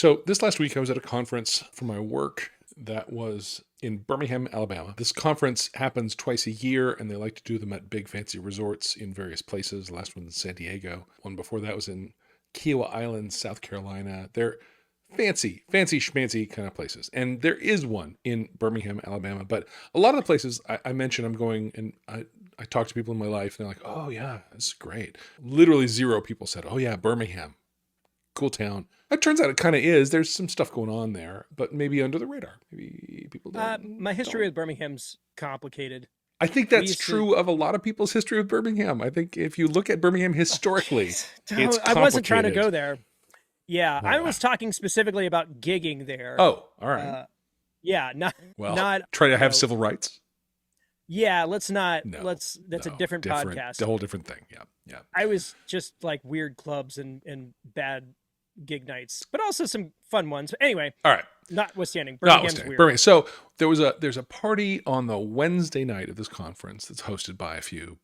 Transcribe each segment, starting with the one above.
So this last week I was at a conference for my work that was in Birmingham, Alabama. This conference happens twice a year, and they like to do them at big fancy resorts in various places. The last one in San Diego. One before that was in Kiowa Island, South Carolina. They're fancy schmancy kind of places. And there is one in Birmingham, Alabama. But a lot of the places I mentioned I'm going, and I talk to people in my life, and they're like, oh yeah, this is great. Literally zero people said, oh yeah, Birmingham. Cool town. It turns out it kind of is. There's some stuff going on there, but maybe under the radar. Maybe people don't. My history with Birmingham's complicated. I think that's true of a lot of people's history with Birmingham. I think if you look at Birmingham historically, it's complicated. I wasn't trying to go there. Yeah, Oh, I wow. was talking specifically about gigging there. Oh, all right. Yeah, not try to have civil rights. Yeah, let's not. No, That's a different podcast. A whole different thing. Yeah. I was just like weird clubs and bad gig nights, but also some fun ones. But anyway, all right. Notwithstanding, Birmingham's weird. Birmingham. So there's a party on the Wednesday night of this conference that's hosted by a few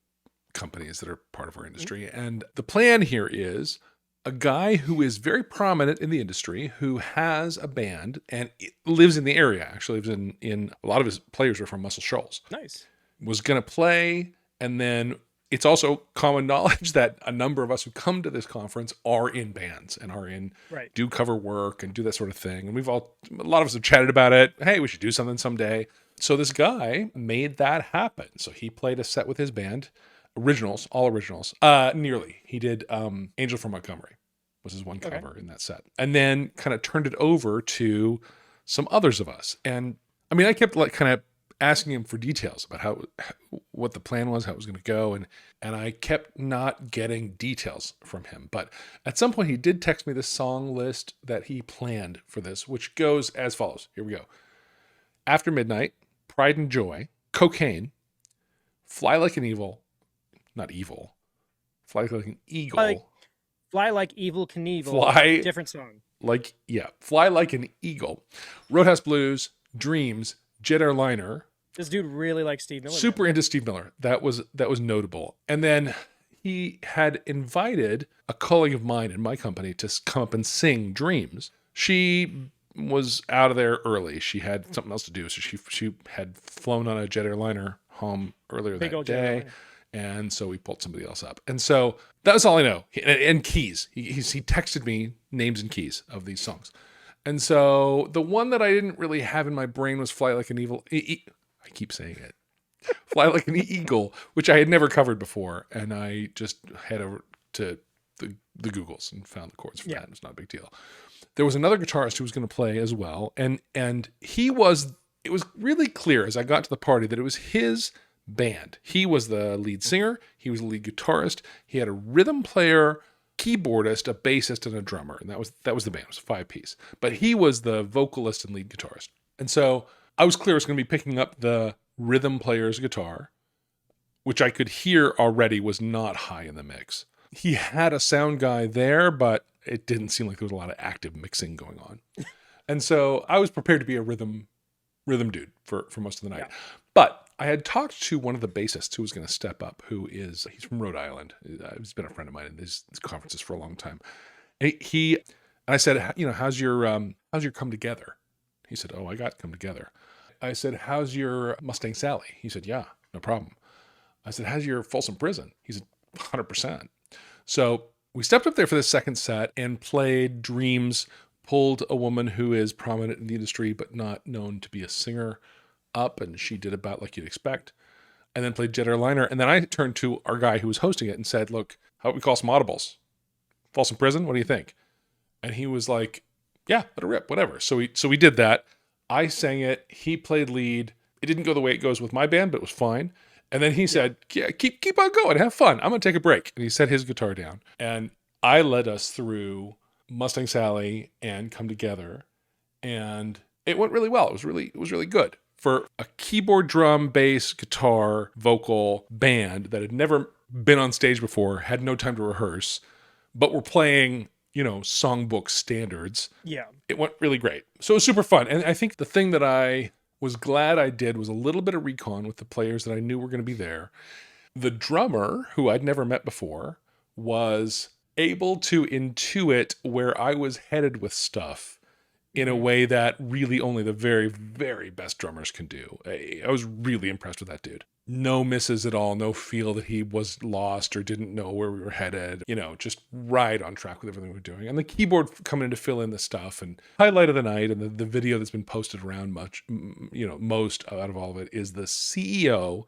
companies that are part of our industry, and the plan here is a guy who is very prominent in the industry, who has a band and lives in the area. Actually, lives in a lot of his players are from Muscle Shoals. Nice. Was going to play, and then it's also common knowledge that a number of us who come to this conference are in bands and do cover work and do that sort of thing. And a lot of us have chatted about it. Hey, we should do something someday. So this guy made that happen. So he played a set with his band, all originals. Nearly. He did Angel from Montgomery was his one cover in that set. And then kind of turned it over to some others of us. And I mean, I kept kind of asking him for details about what the plan was, how it was going to go, and I kept not getting details from him. But at some point, he did text me the song list that he planned for this, which goes as follows. Here we go: After Midnight, Pride and Joy, Cocaine, Fly Like an Evil, not evil, Fly Like an Eagle, Fly Like Evil Knievel, different song. Fly Like an Eagle, Roadhouse Blues, Dreams, Jet Airliner. This dude really likes Steve Miller. Super into Steve Miller. That was notable. And then he had invited a colleague of mine in my company to come up and sing Dreams. She was out of there early. She had something else to do. So she had flown on a jet airliner home earlier that day. And so we pulled somebody else up. And so that was all I know. And keys. He texted me names and keys of these songs. And so the one that I didn't really have in my brain was Fly Like an Evil. I keep saying it. Fly Like an Eagle, which I had never covered before. And I just head over to the Googles and found the chords for that. It was not a big deal. There was another guitarist who was going to play as well. And it was really clear as I got to the party that it was his band. He was the lead singer. He was the lead guitarist. He had a rhythm player, keyboardist, a bassist, and a drummer. And that was the band. It was a 5-piece. But he was the vocalist and lead guitarist. And so I was clear I was going to be picking up the rhythm player's guitar, which I could hear already was not high in the mix. He had a sound guy there, but it didn't seem like there was a lot of active mixing going on. And so I was prepared to be a rhythm dude for most of the night. Yeah. But I had talked to one of the bassists who was going to step up, he's from Rhode Island. He's been a friend of mine in these conferences for a long time. And I said, how's your Come Together? He said, oh, I got Come Together. I said, how's your Mustang Sally? He said, yeah, no problem. I said, how's your Folsom Prison? He said, 100%. So we stepped up there for the second set and played Dreams, pulled a woman who is prominent in the industry but not known to be a singer up, and she did about like you'd expect, and then played Jet Airliner. And then I turned to our guy who was hosting it and said, look, how about we call some audibles? Folsom Prison, what do you think? And he was like, yeah, let it rip, whatever. So we did that. I sang it. He played lead. It didn't go the way it goes with my band, but it was fine. And then he said, yeah, keep on going, have fun. I'm going to take a break. And he set his guitar down. And I led us through Mustang Sally and Come Together. And it went really well. It was really good. For a keyboard, drum, bass, guitar, vocal band that had never been on stage before, had no time to rehearse, but were playing, songbook standards. Yeah. It went really great. So it was super fun. And I think the thing that I was glad I did was a little bit of recon with the players that I knew were going to be there. The drummer, who I'd never met before, was able to intuit where I was headed with stuff in a way that really only the very, very best drummers can do. I was really impressed with that dude. No misses at all. No feel that he was lost or didn't know where we were headed. Just right on track with everything we were doing. And the keyboard coming in to fill in the stuff. And highlight of the night and the video that's been posted around most out of all of it is the CEO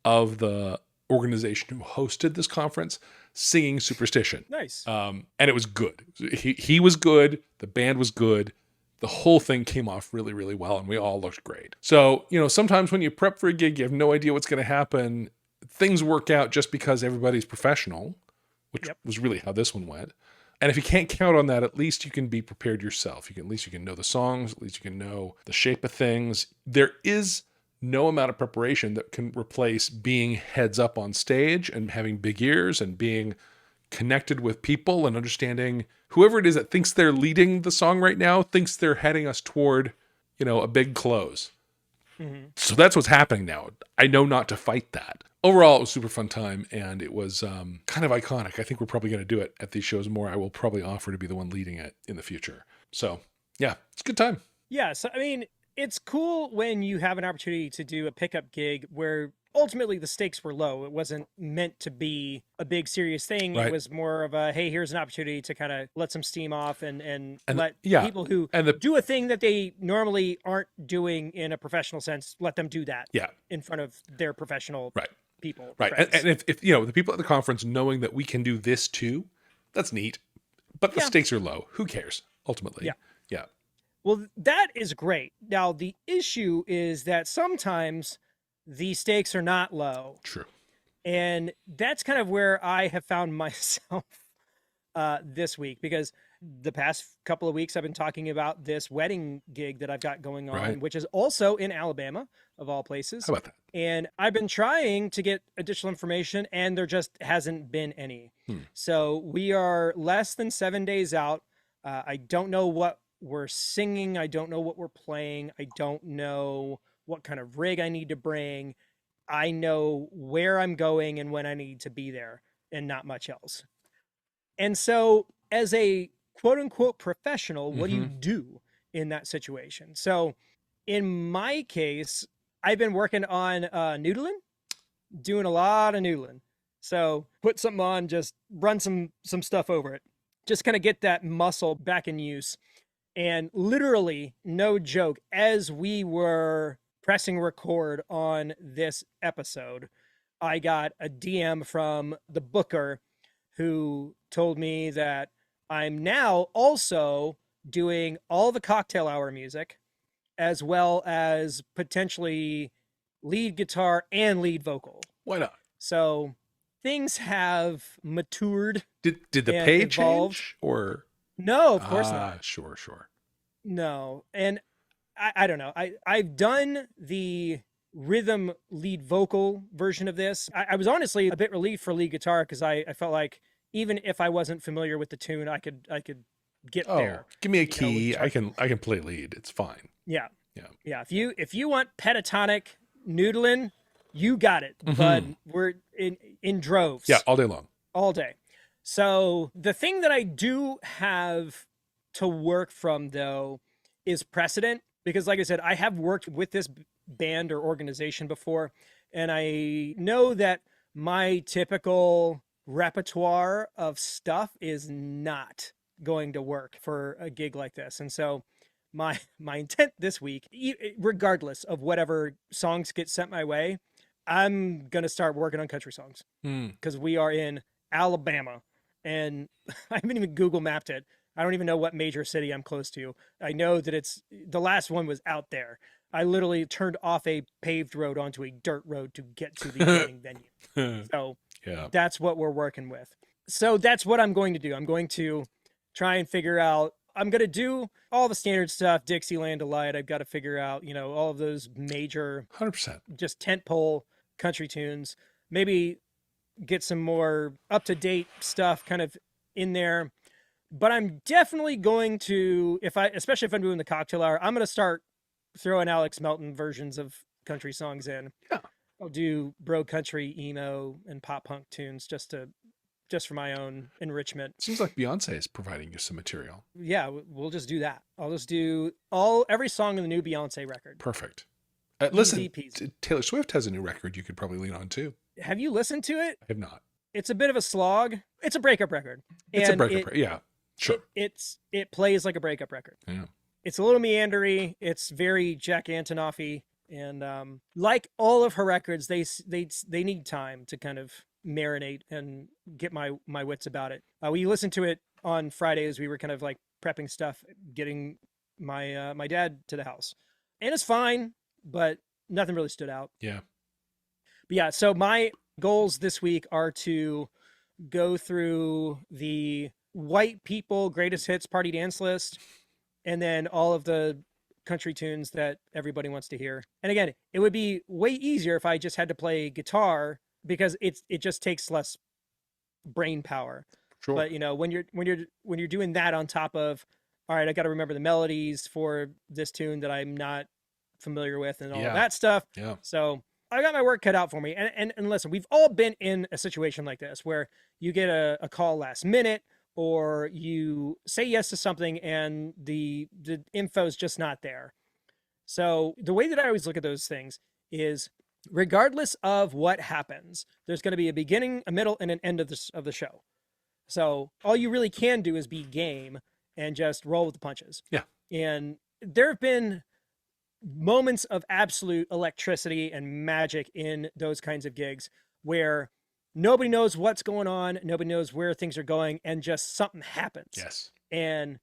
of the organization who hosted this conference singing Superstition. Nice. And it was good. He was good. The band was good. The whole thing came off really, really well, and we all looked great. So, sometimes when you prep for a gig, you have no idea what's going to happen. Things work out just because everybody's professional, which was really how this one went. And if you can't count on that, at least you can be prepared yourself. At least you can know the songs. At least you can know the shape of things. There is no amount of preparation that can replace being heads up on stage and having big ears and being connected with people and understanding whoever it is that thinks they're leading the song right now thinks they're heading us toward, a big close. Mm-hmm. So that's what's happening now. I know not to fight that. Overall, it was a super fun time, and it was kind of iconic. I think we're probably going to do it at these shows more. I will probably offer to be the one leading it in the future. So, yeah, it's a good time. Yeah, so, it's cool when you have an opportunity to do a pickup gig where ultimately the stakes were low. It wasn't meant to be a big serious thing. Right. It was more of a, hey, here's an opportunity to kind of let some steam off and let people who do a thing that they normally aren't doing in a professional sense, let them do that in front of their professional people. Right. And if the people at the conference knowing that we can do this too, that's neat. But the stakes are low. Who cares ultimately? Yeah. Well, that is great. Now, the issue is that sometimes the stakes are not low. True. And that's kind of where I have found myself this week, because the past couple of weeks I've been talking about this wedding gig that I've got going on, which is also in Alabama, of all places. How about that? And I've been trying to get additional information, and there just hasn't been any. So we are less than 7 days out. I don't know what we're singing. I don't know what we're playing. I don't know what kind of rig I need to bring. I know where I'm going and when I need to be there, and not much else. And so as a quote unquote professional, what do you do in that situation? So in my case, I've been working on noodling, doing a lot of noodling. So put something on, just run some stuff over it, just kind of get that muscle back in use. And literally, no joke, as we were pressing record on this episode, I got a DM from the booker who told me that I'm now also doing all the cocktail hour music, as well as potentially lead guitar and lead vocal. Why not? So things have matured. Did the pay evolved. Change or? No, of course not. Sure. No. And I don't know. I've done the rhythm lead vocal version of this. I was honestly a bit relieved for lead guitar, because I felt like even if I wasn't familiar with the tune, I could get there. Give me a key. I can play lead. It's fine. Yeah. If you want pentatonic noodling, you got it. But we're in droves. Yeah, all day long. All day. So the thing that I do have to work from, though, is precedent, because like I said, I have worked with this band or organization before, and I know that my typical repertoire of stuff is not going to work for a gig like this. And so my intent this week, regardless of whatever songs get sent my way, I'm going to start working on country songs, because we are in Alabama, and I haven't even Google mapped it. I don't even know what major city I'm close to. I know that the last one was out there. I literally turned off a paved road onto a dirt road to get to the wedding venue. So that's what we're working with. So that's what I'm going to do. I'm going to try and figure out, I'm going to do all the standard stuff, Dixieland Delight. I've got to figure out, all of those major 100%, just tentpole country tunes, maybe get some more up-to-date stuff kind of in there. But I'm definitely going to, especially if I'm doing the cocktail hour, I'm going to start throwing Alex Melton versions of country songs in. Yeah. I'll do bro country, emo, and pop punk tunes just to just for my own enrichment. Seems like Beyonce is providing you some material. Yeah, we'll just do that. I'll just do every song in the new Beyonce record. Perfect. Easy Listen, peasy. Taylor Swift has a new record you could probably lean on too. Have you listened to it? I have not. It's a bit of a slog. It's a breakup record. It's a breakup record. Yeah, sure. It plays like a breakup record. Yeah. It's a little meandery. It's very Jack Antonoff-y. And like all of her records, they need time to kind of marinate and get my wits about it. We listened to it on Friday as we were kind of like prepping stuff, getting my dad to the house, and it's fine, but nothing really stood out. Yeah. But yeah, so my goals this week are to go through the white people greatest hits party dance list, and then all of the country tunes that everybody wants to hear. And again, it would be way easier if I just had to play guitar, because it just takes less brain power. Sure. But when you're doing that on top of, all right, I got to remember the melodies for this tune that I'm not familiar with and all of that stuff. Yeah. So I got my work cut out for me. And listen, we've all been in a situation like this where you get a call last minute, or you say yes to something and the info is just not there. So the way that I always look at those things is, regardless of what happens, there's going to be a beginning, a middle, and an end of the show. So all you really can do is be game and just roll with the punches. Yeah. And there have been moments of absolute electricity and magic in those kinds of gigs where nobody knows what's going on, nobody knows where things are going, and just something happens. Yes. And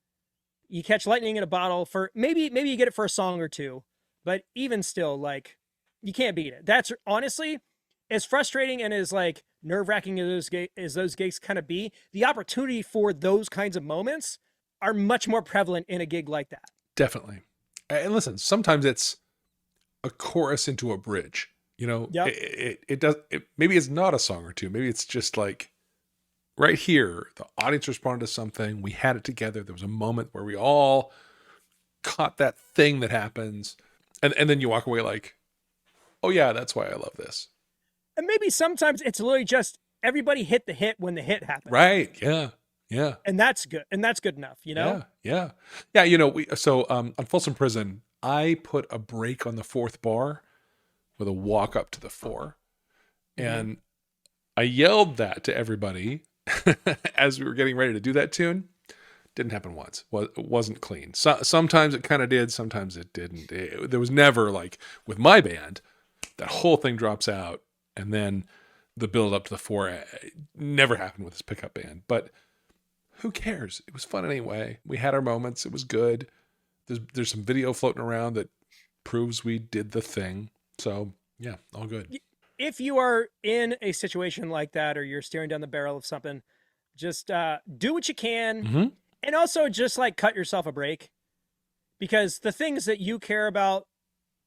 you catch lightning in a bottle for maybe you get it for a song or two, but even still, like, you can't beat it. That's honestly, as frustrating and as like nerve-wracking as those gigs kind of be, the opportunity for those kinds of moments are much more prevalent in a gig like that. Definitely. And listen, sometimes it's a chorus into a bridge. Yep. Maybe it's not a song or two. Maybe it's just like right here, the audience responded to something. We had it together. There was a moment where we all caught that thing that happens. And then you walk away like, oh yeah, that's why I love this. And maybe sometimes it's literally just everybody hit the hit when the hit happened. Right. Yeah. Yeah. And that's good. And that's good enough, Yeah. Yeah. Yeah. On Folsom Prison, I put a break on the fourth bar with a walk up to the 4. And I yelled that to everybody as we were getting ready to do that tune. Didn't happen once. It wasn't clean. Sometimes it kind of did. Sometimes it didn't. There was never, like with my band, that whole thing drops out. And then the build up to the 4 never happened with this pickup band. But who cares? It was fun anyway. We had our moments. It was good. There's some video floating around that proves we did the thing. So yeah, all good. If you are in a situation like that, or you're staring down the barrel of something, just do what you can. And also just like cut yourself a break, because the things that you care about,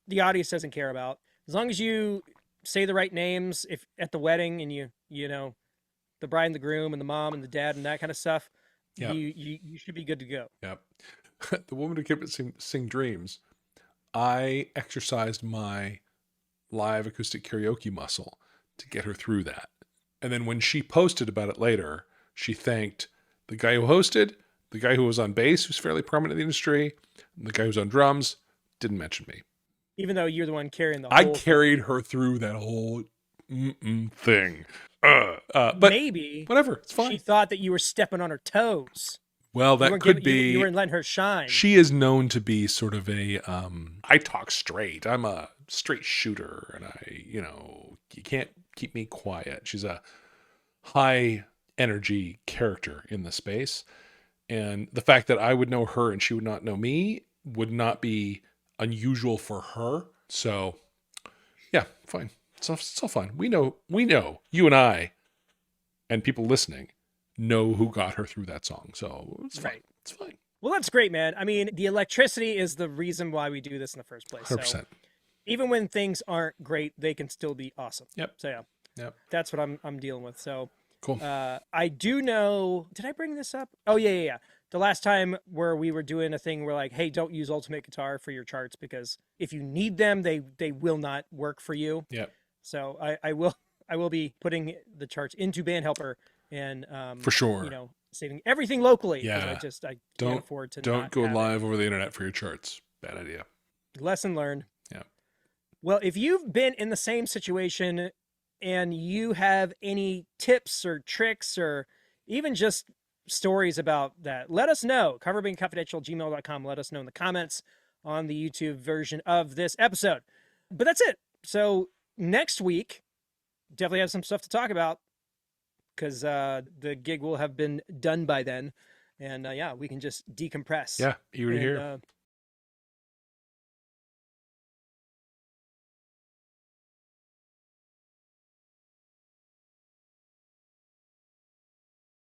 the audience doesn't care about. As long as you say the right names if at the wedding, and you know the bride and the groom and the mom and the dad and that kind of stuff, you should be good to go. Yep. The woman who kept sing Dreams, I exercised my live acoustic karaoke muscle to get her through that. And then when she posted about it later, she thanked the guy who hosted, the guy who was on bass, who's fairly prominent in the industry, and the guy who's on drums. Didn't mention me. Even though you're the one carrying the whole I carried her through that whole thing. But maybe whatever, it's fine. She thought that you were stepping on her toes. Well, that could be. You weren't letting her shine. She is known to be sort of a, I talk straight. I'm a straight shooter, and you can't keep me quiet. She's a high energy character in the space. And the fact that I would know her and she would not know me would not be unusual for her. So yeah, fine. It's all fine. We know, you and I and people listening know who got her through that song. So it's fine. Right. It's fine. Well, that's great, man. I mean, the electricity is the reason why we do this in the first place. 100%. So even when things aren't great, they can still be awesome. Yep. So yeah. Yep. That's what I'm dealing with. So cool. I do know, did I bring this up? Oh yeah. The last time where we were doing a thing where like, hey, don't use Ultimate Guitar for your charts, because if you need them, they will not work for you. Yep. So I will be putting the charts into Band Helper and For sure. you know, saving everything locally, because Yeah. I can't afford to Don't not go have live over the internet for your charts. Bad idea. it. Lesson learned. Yeah. Well, if you've been in the same situation and you have any tips or tricks or even just stories about that, let us know. coverbeingconfidential@gmail.com. Let us know in the comments on the YouTube version of this episode. But that's it. So next week, definitely have some stuff to talk about, because the gig will have been done by then. And yeah, we can just decompress. Yeah. Eager to hear.